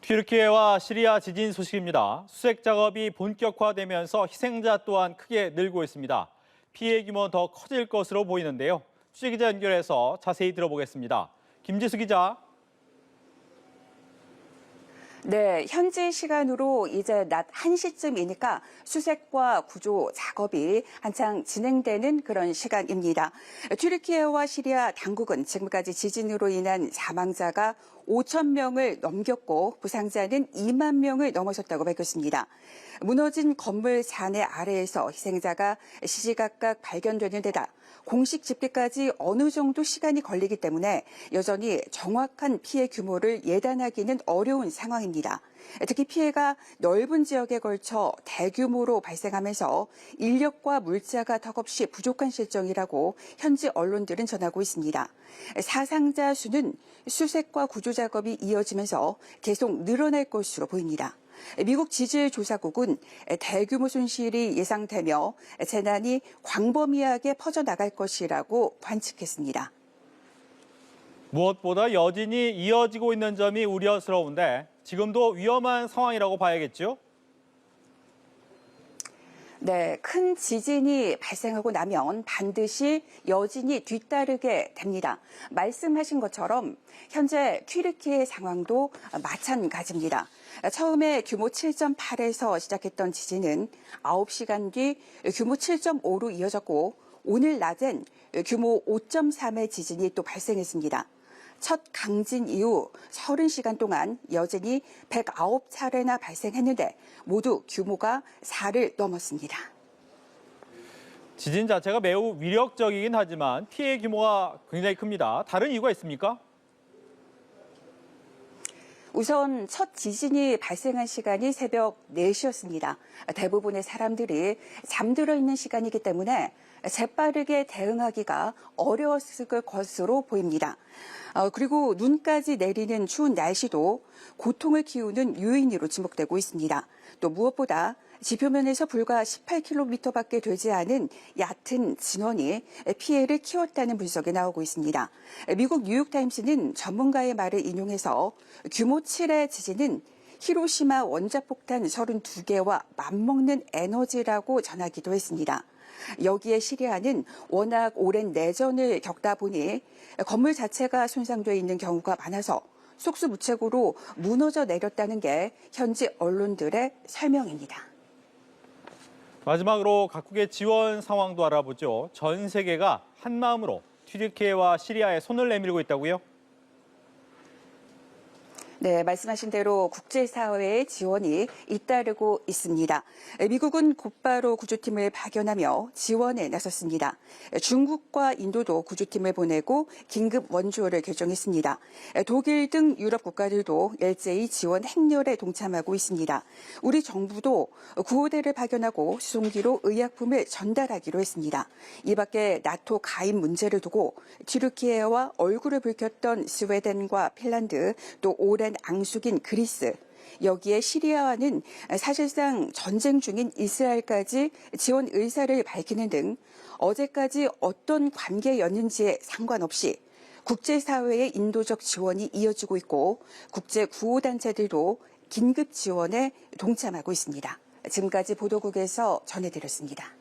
튀르키예와 시리아 지진 소식입니다. 수색 작업이 본격화되면서 희생자 또한 크게 늘고 있습니다. 피해 규모는 더 커질 것으로 보이는데요. 취재기자 연결해서 자세히 들어보겠습니다. 김지수 기자. 네, 현지 시간으로 이제 낮 1시쯤이니까 수색과 구조 작업이 한창 진행되는 그런 시간입니다. 튀르키예와 시리아 당국은 지금까지 지진으로 인한 사망자가 5천 명을 넘겼고 부상자는 2만 명을 넘어섰다고 밝혔습니다. 무너진 건물 잔해 아래에서 희생자가 시시각각 발견되는 데다 공식 집계까지 어느 정도 시간이 걸리기 때문에 여전히 정확한 피해 규모를 예단하기는 어려운 상황입니다. 특히 피해가 넓은 지역에 걸쳐 대규모로 발생하면서 인력과 물자가 턱없이 부족한 실정이라고 현지 언론들은 전하고 있습니다. 사상자 수는 수색과 구조 작업이 이어지면서 계속 늘어날 것으로 보입니다. 미국 지질조사국은 대규모 손실이 예상되며 재난이 광범위하게 퍼져나갈 것이라고 관측했습니다. 무엇보다 여진이 이어지고 있는 점이 우려스러운데 지금도 위험한 상황이라고 봐야겠죠? 네, 큰 지진이 발생하고 나면 반드시 여진이 뒤따르게 됩니다. 말씀하신 것처럼 현재 튀르키예 상황도 마찬가지입니다. 처음에 규모 7.8에서 시작했던 지진은 9시간 뒤 규모 7.5로 이어졌고 오늘 낮엔 규모 5.3의 지진이 또 발생했습니다. 첫 강진 이후 30시간 동안 여진이 109차례나 발생했는데 모두 규모가 4를 넘었습니다. 지진 자체가 매우 위력적이긴 하지만 피해 규모가 굉장히 큽니다. 다른 이유가 있습니까? 우선 첫 지진이 발생한 시간이 새벽 4시였습니다. 대부분의 사람들이 잠들어 있는 시간이기 때문에 재빠르게 대응하기가 어려웠을 것으로 보입니다. 그리고 눈까지 내리는 추운 날씨도 고통을 키우는 요인으로 지목되고 있습니다. 또 무엇보다 지표면에서 불과 18km밖에 되지 않은 얕은 진원이 피해를 키웠다는 분석이 나오고 있습니다. 미국 뉴욕타임스는 전문가의 말을 인용해서 규모 7의 지진은 히로시마 원자폭탄 32개와 맞먹는 에너지라고 전하기도 했습니다. 여기에 시리아는 워낙 오랜 내전을 겪다 보니 건물 자체가 손상돼 있는 경우가 많아서 속수무책으로 무너져 내렸다는 게 현지 언론들의 설명입니다. 마지막으로 각국의 지원 상황도 알아보죠. 전 세계가 한마음으로 튀르키예와 시리아에 손을 내밀고 있다고요? 네, 말씀하신 대로 국제사회의 지원이 잇따르고 있습니다. 미국은 곧바로 구조팀을 파견하며 지원에 나섰습니다. 중국과 인도도 구조팀을 보내고 긴급 원조를 결정했습니다. 독일 등 유럽 국가들도 일제히 지원 행렬에 동참하고 있습니다. 우리 정부도 구호대를 파견하고 수송기로 의약품을 전달하기로 했습니다. 이 밖에 나토 가입 문제를 두고 튀르키예와 얼굴을 붉혔던 스웨덴과 핀란드, 또 오랜 앙숙인 그리스, 여기에 시리아와는 사실상 전쟁 중인 이스라엘까지 지원 의사를 밝히는 등 어제까지 어떤 관계였는지에 상관없이 국제사회의 인도적 지원이 이어지고 있고 국제구호단체들도 긴급 지원에 동참하고 있습니다. 지금까지 보도국에서 전해드렸습니다.